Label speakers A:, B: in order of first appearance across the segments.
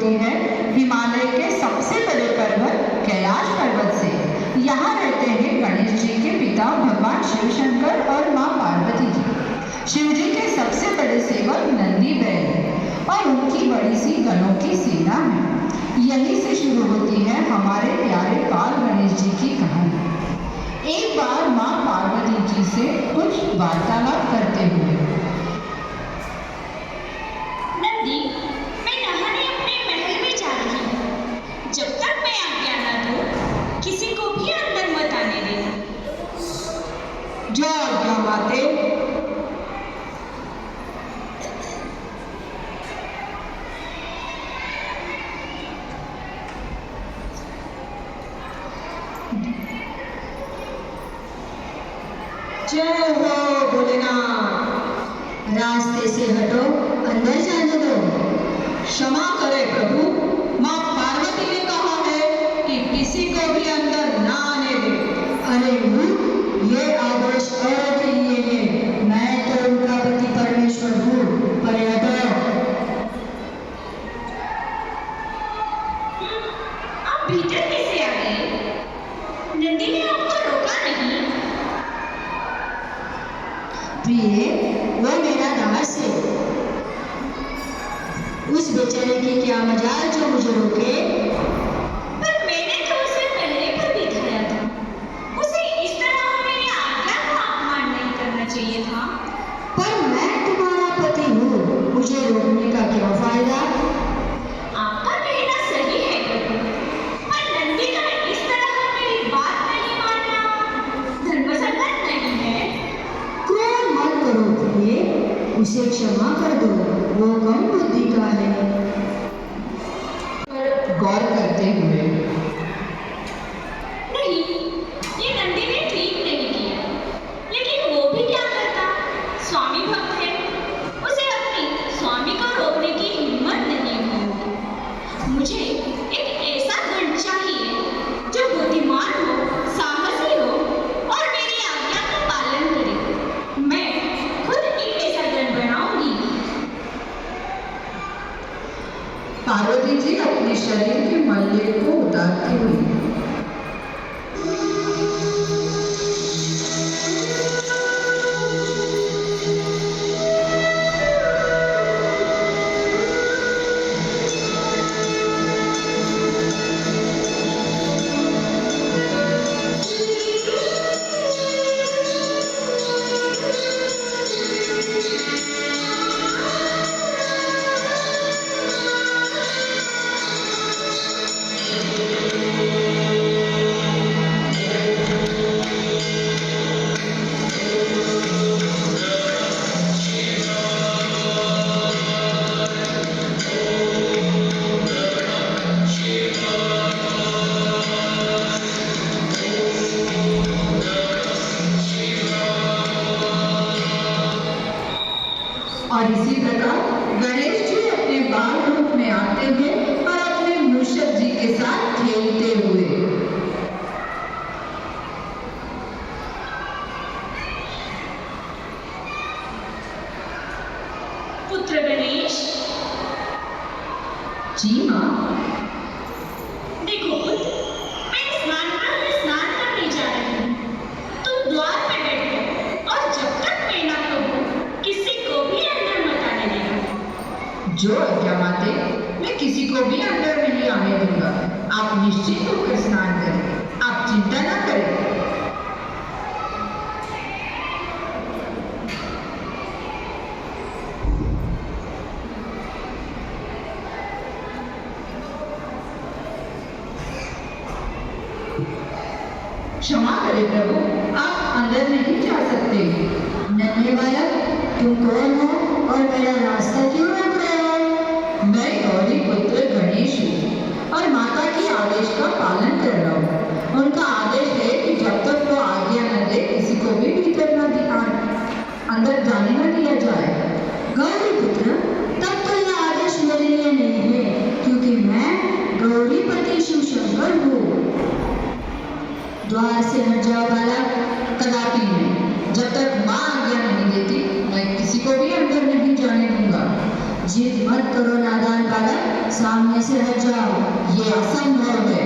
A: होती है हिमालय के सबसे बड़े पर्वत कैलाश पर्वत से। यहाँ रहते हैं गणेश जी के पिता भगवान शिव शंकर और माँ पार्वती जी। शिव जी के सबसे बड़े सेवक नंदी बैल हैं और उनकी बड़ी सी गणों की सेना है। यहीं से शुरू होती है हमारे प्यारे बाल गणेश जी की कहानी। एक बार माँ पार्वती जी से कुछ वार्तालाप करते हुए,
B: नंदी, मैं नहाने अपने महल में जा रही हूँ। जब तक मैं आज्ञा न दूं, किसी को भी अंदर मत आने देना।
A: जो आज्ञा माते।
C: जय हो भोलेनाथ। रास्ते से हटो, अंदर जाने दो।
A: क्षमा करे प्रभु, माँ पार्वती ने कहा है कि किसी को भी अंदर ना आने दे।
C: अरे ये आदेश और के लिए है। मैं तो उनका पति परमेश्वर हूँ। पर हटो।
B: आप भीतर कैसे आ गए? नंदी ने आपको रोका नहीं?
C: प्रिय, वो मेरा दास है। उस बेचारे की क्या मजाल जो मुझे रोके।
B: पर मैंने तो उसे पहले पर बिठाया था। उसे इस तरह मेरी आज्ञा का अपमान नहीं करना चाहिए था।
C: पर मैं तुम्हारा पति हूँ, मुझे रोकने का क्या फायदा।
B: आपका कहना सही है प्रभु, पर नंदी का इस तरह मेरी बात नहीं मानना धर्मसंगत नहीं है।
C: क्रोध मत करो प्रिय, उसे क्षमा कर दो। वो कम बुद्धि का है।
A: गौर करते हुए,
B: नहीं, ये नंदी ने ठीक नहीं किया। लेकिन वो भी क्या करता? स्वामी भक्त है, उसे अपनी स्वामी को रोकने की हिम्मत नहीं होगी। मुझे एक ऐसा गण चाहिए जो बुद्धिमान हो, साहसी हो और मेरी आज्ञा का पालन करे। मैं खुद एक ऐसा गण बनाऊंगी।
A: पार्वती जी अपने शरीर के मल्ले को उतारती हुई, और इसी प्रकार गणेश जी अपने बाल रूप में आते हैं और अपने मूषक जी के साथ खेलते हुए,
B: पुत्र गणेश,
A: जी माँ।
B: देखो पुत्र, मैं स्नान करने जा रही हूँ। तुम द्वार पे बैठो और जब तक मैं ना कहूँ, किसी को भी अंदर मत आने देना।
A: जो आज्ञा माते, मैं किसी को भी अंदर नहीं आने दूंगा। आप निश्चित होकर स्नान करें, आप चिंता ना करें। क्षमा करें प्रभु, आप अंदर नहीं जा सकते।
C: नन्हे बालक, तुम कौन हो और मेरा रास्ता क्यों रोक रहे हो?
A: मैं गौरी पुत्र गणेश हूँ और माता की आदेश का पालन कर रहा हूँ। उनका आदेश है कि जब तक वो आज्ञा न दे, किसी को भी भीतर न दिखा, अंदर जाने न दिया जाए।
C: गौरी पुत्र, तब तो यह आदेश मेरे लिए नहीं है, क्योंकि मैं गौरीपति शिव शंकर हूँ। द्वार से हट जाओ बालक।
A: कदापि नहीं, जब तक माँ आज्ञा नहीं देती, मैं किसी को भी अंदर नहीं जाने दूंगा।
C: जिद मत करो नादान बालक, सामने से हट जाओ, ये असंभव है।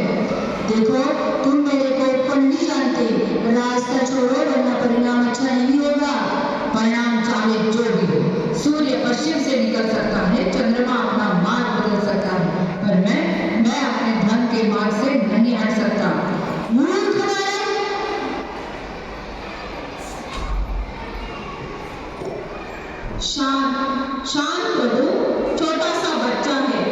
C: देखो, तुम मेरे को ऊपर नहीं जानते, रास्ता छोड़ो वरना परिणाम अच्छा नहीं होगा।
A: परिणाम चाहे जो भी हो, सूर्य पश्चिम से निकल सकता है, चंद्रमा अपना मार्ग बदल सकता है, पर मैं अपने धर्म के मार्ग से नहीं हट सकता।
C: मूर्ख बालक! शांत प्रभु, छोटा सा बच्चा है,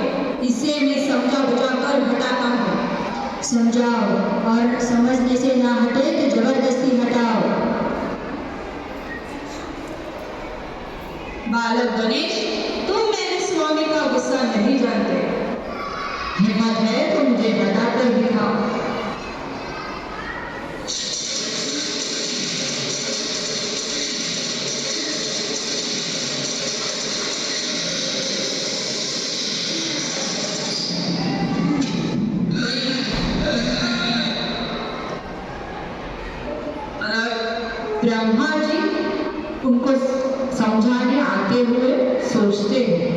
C: इसे मैं समझा बुझा कर हटाता हूँ। समझाओ, और समझने से ना हटे तो जबरदस्ती हटाओ।
D: बालक गणेश, तुम मेरे स्वामी का गुस्सा नहीं जानते।
A: हिम्मत है तो मुझे बताकर दिखाओ। ब्रह्मा जी उनको समझाने आते हुए सोचते हैं,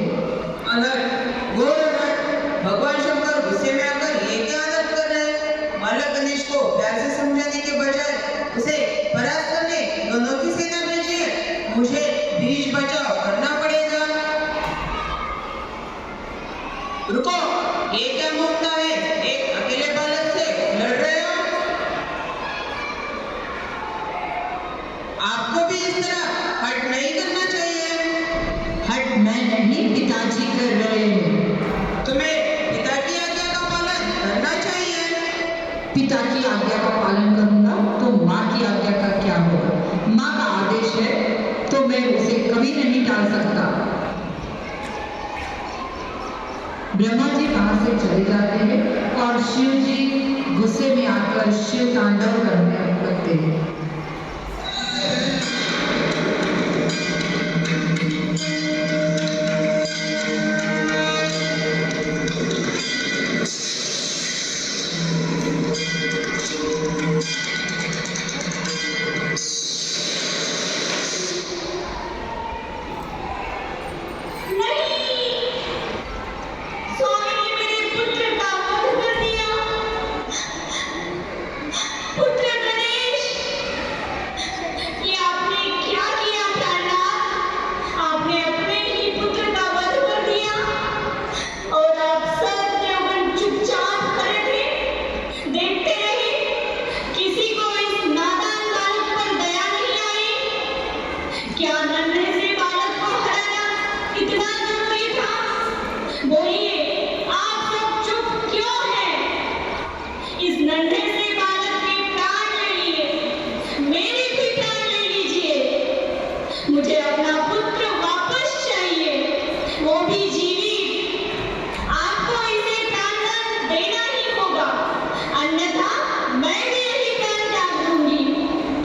E: भगवान शंकर गुस्से में आकर ये क्या आदत कर रहे हैं? बालक गणेश को प्यार से समझाने के बजाय उसे परास्त करने दोनों की सेना भेजिए। मुझे बीच बचाव करना पड़ेगा। रुको, ये क्या मुद्दा है? एक अकेले बालक से लड़ रहे हो? आपको भी इस तरह हट नहीं करना चाहिए।
A: हट मैं नहीं, पिताजी कर रहे हैं।
E: तुम्हें पिता की आज्ञा का पालन करना चाहिए।
A: पिता की आज्ञा का पालन करूंगा तो माँ की आज्ञा का क्या होगा? माँ का आदेश है तो मैं उसे कभी नहीं टाल सकता। ब्रह्मा जी वहां से चले जाते हैं और शिव जी गुस्से में आकर शिव तांडव करने लगते हैं।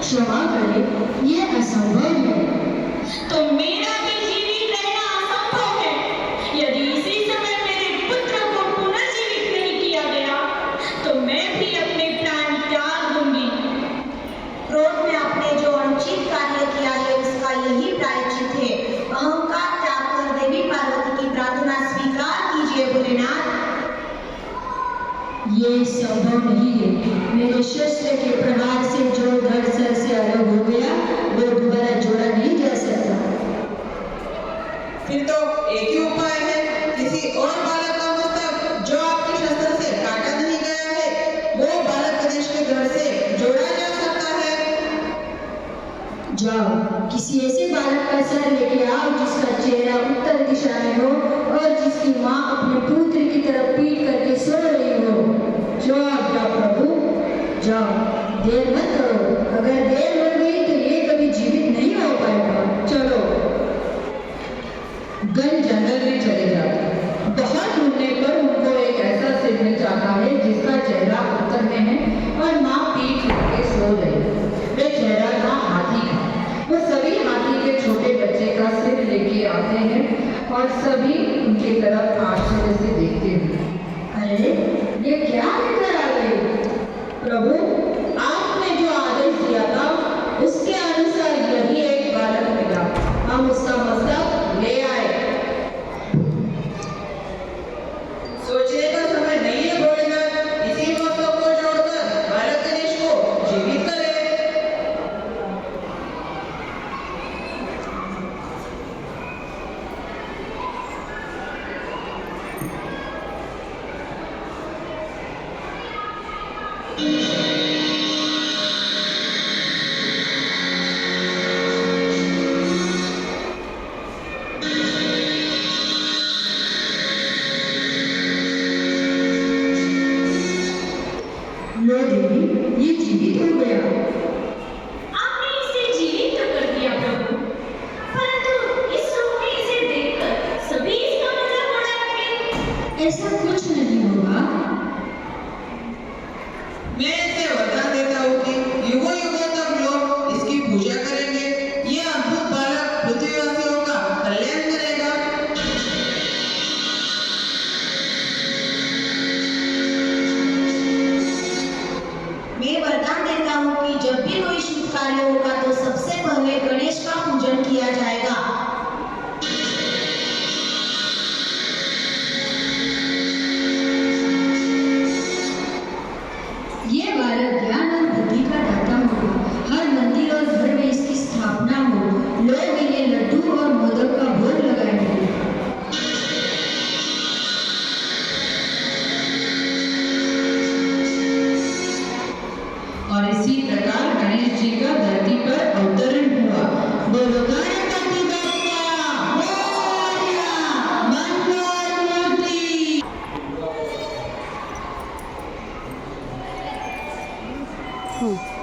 C: क्षमा करें, ये असंभव है।
B: तो मेरा भी जीवित रहना असंभव है। यदि इसी समय मेरे पुत्र को पुनर्जीवित नहीं किया गया तो मैं भी अपने प्राण त्याग दूंगी।
F: क्रोध में आपने जो अनुचित कार्य किया है उसका यही प्रायश्चित है। अहंकार त्याग कर देवी पार्वती की प्रार्थना स्वीकार कीजिए भोलेनाथ।
C: ये संभव नहीं है। मेरे शस्त्र के प्रहार से जो धड़ सर से अलग हो गया वो दोबारा जोड़ा नहीं जा सकता।
E: फिर तो एक ही उपाय है, किसी और बालक का मस्तक जो आपके शस्त्र से काटा नहीं गया है वो बालक गणेश के धड़ से जोड़ा जा सकता है।
C: जाओ, किसी ऐसे बालक का सर लेके आओ जिसका चेहरा उत्तर दिशा में हो और जिसकी माँ अपने पुत्र की तरफ पीट करके सो रही हो। जाओ प्रभु, जाओ, देर मत करो। अगर देर हो गई तो ये कभी जीवित नहीं हो पाएगा। चलो।
A: गण जंगल में चले जाते हैं। बहुत ढूंढने पर उनको एक ऐसा सिर मिल जाता है जिसका चेहरा उत्तर में है और माँ पीठ करके सो रही है। वे चेहरा था हाथी का। वो सभी हाथी के छोटे बच्चे का सिर लेके आते हैं और सभी उनकी तरफ आश्चर्य से
C: ऐसा कुछ नहीं होगा।
E: मैं इसे वरदान देता हूँ कि युगों युगों तक लोग इसकी पूजा करेंगे। ये अद्भुत बालक पृथ्वीवासियों का कल्याण करेगा।
F: मैं वरदान देता हूँ कि जब भी कोई शुभ कार्य होगा तो सबसे पहले गणेश का पूजन किया जाएगा।
C: ये बालक ज्ञान और बुद्धि का दाता होगा। हर मंदिर और घर में इसकी स्थापना हो। लोग इन्हें लड्डू और मोदक का भोग लगाएंगे।
A: और इसी प्रकार गणेश जी का धरती पर अवतरण हुआ। बोलो गणपति बप्पा मोरया, मंगलमूर्ति।
G: हम्म।